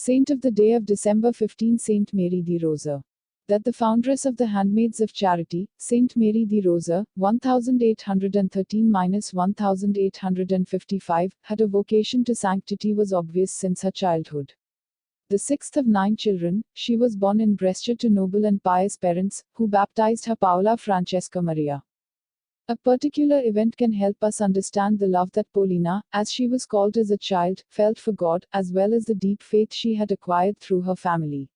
Saint of the day of December 15, Saint Mary the Rosa. That the foundress of the Handmaids of Charity, Saint Mary the Rosa, 1813–1855, had a vocation to sanctity was obvious since her childhood. The sixth of 9 children, she was born in Brescia to noble and pious parents, who baptized her Paola Francesca Maria. A particular event can help us understand the love that Paulina, as she was called as a child, felt for God, as well as the deep faith she had acquired through her family.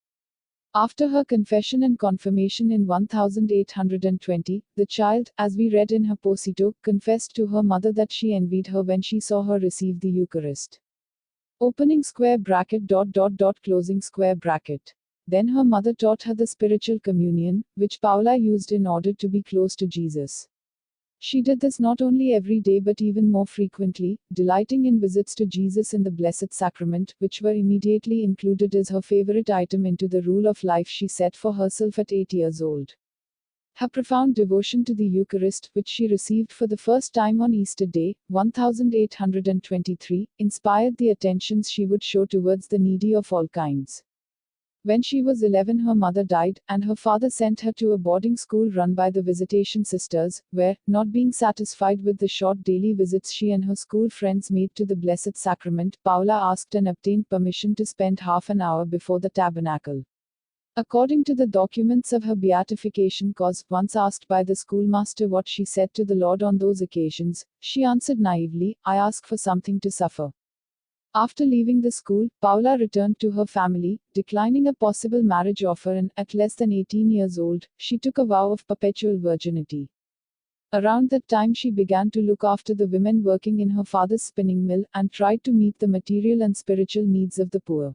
After her confession and confirmation in 1820, the child, as we read in her Posito, confessed to her mother that she envied her when she saw her receive the Eucharist. Opening square bracket closing square bracket. Then her mother taught her the spiritual communion, which Paola used in order to be close to Jesus. She did this not only every day but even more frequently, delighting in visits to Jesus in the Blessed Sacrament, which were immediately included as her favorite item into the rule of life she set for herself at 8 years old. Her profound devotion to the Eucharist, which she received for the first time on Easter Day, 1823, inspired the attentions she would show towards the needy of all kinds. When she was 11, her mother died, and her father sent her to a boarding school run by the Visitation Sisters, where, not being satisfied with the short daily visits she and her school friends made to the Blessed Sacrament, Paola asked and obtained permission to spend half an hour before the tabernacle. According to the documents of her beatification cause, once asked by the schoolmaster what she said to the Lord on those occasions, she answered naively, "I ask for something to suffer." After leaving the school, Paola returned to her family, declining a possible marriage offer, and, at less than 18 years old, she took a vow of perpetual virginity. Around that time she began to look after the women working in her father's spinning mill, and tried to meet the material and spiritual needs of the poor.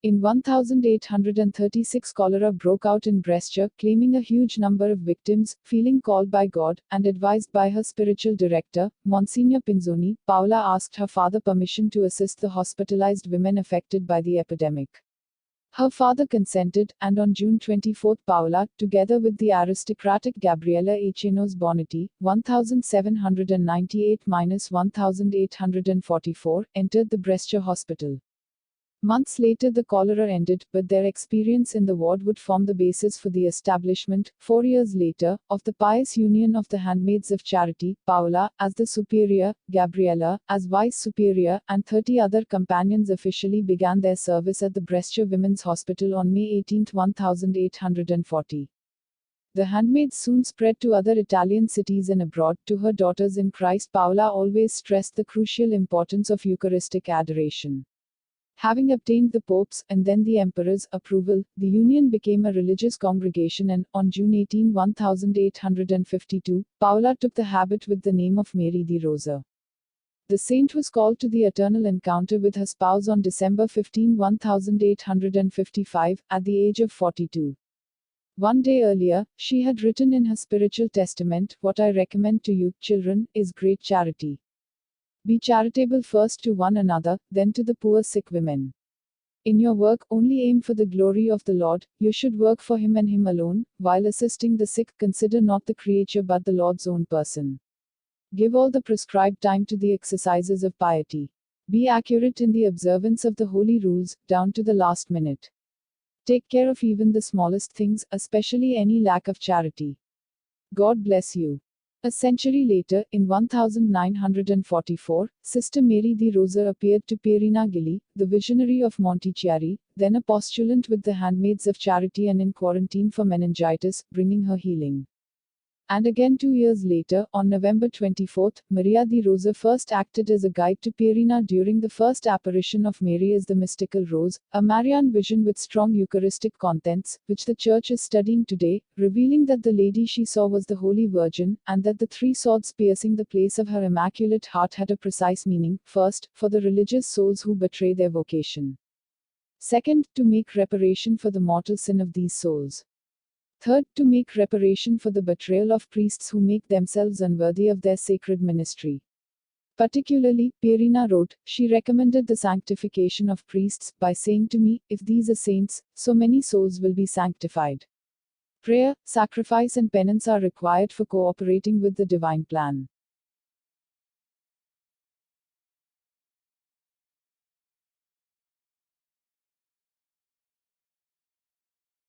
In 1836 cholera broke out in Brescia, claiming a huge number of victims. Feeling called by God, and advised by her spiritual director, Monsignor Pinzoni, Paola asked her father permission to assist the hospitalized women affected by the epidemic. Her father consented, and on June 24 Paola, together with the aristocratic Gabriella Echenos Bonetti, 1798–1844, entered the Brescia hospital. Months later the cholera ended, but their experience in the ward would form the basis for the establishment, 4 years later, of the Pious Union of the Handmaids of Charity. Paola, as the superior, Gabriella, as vice superior, and 30 other companions officially began their service at the Brescia Women's Hospital on May 18, 1840. The handmaids soon spread to other Italian cities and abroad. To her daughters in Christ, Paola always stressed the crucial importance of Eucharistic adoration. Having obtained the Pope's, and then the Emperor's, approval, the union became a religious congregation and, on June 18, 1852, Paola took the habit with the name of Mary the Rosa. The saint was called to the eternal encounter with her spouse on December 15, 1855, at the age of 42. One day earlier, she had written in her spiritual testament, "What I recommend to you, children, is great charity. Be charitable first to one another, then to the poor sick women. In your work, only aim for the glory of the Lord. You should work for Him and Him alone. While assisting the sick, consider not the creature but the Lord's own person. Give all the prescribed time to the exercises of piety. Be accurate in the observance of the holy rules, down to the last minute. Take care of even the smallest things, especially any lack of charity. God bless you." A century later, in 1944, Sister Mary the Rosa appeared to Pierina Gilli, the visionary of Montichiari, then a postulant with the Handmaids of Charity and in quarantine for meningitis, bringing her healing. And again 2 years later, on November 24, Maria the Rosa first acted as a guide to Pierina during the first apparition of Mary as the mystical rose, a Marian vision with strong Eucharistic contents, which the Church is studying today, revealing that the lady she saw was the Holy Virgin, and that the 3 swords piercing the place of her Immaculate Heart had a precise meaning: first, for the religious souls who betray their vocation. Second, to make reparation for the mortal sin of these souls. Third, to make reparation for the betrayal of priests who make themselves unworthy of their sacred ministry. Particularly, Pierina wrote, she recommended the sanctification of priests, by saying to me, "If these are saints, so many souls will be sanctified." Prayer, sacrifice and penance are required for cooperating with the divine plan.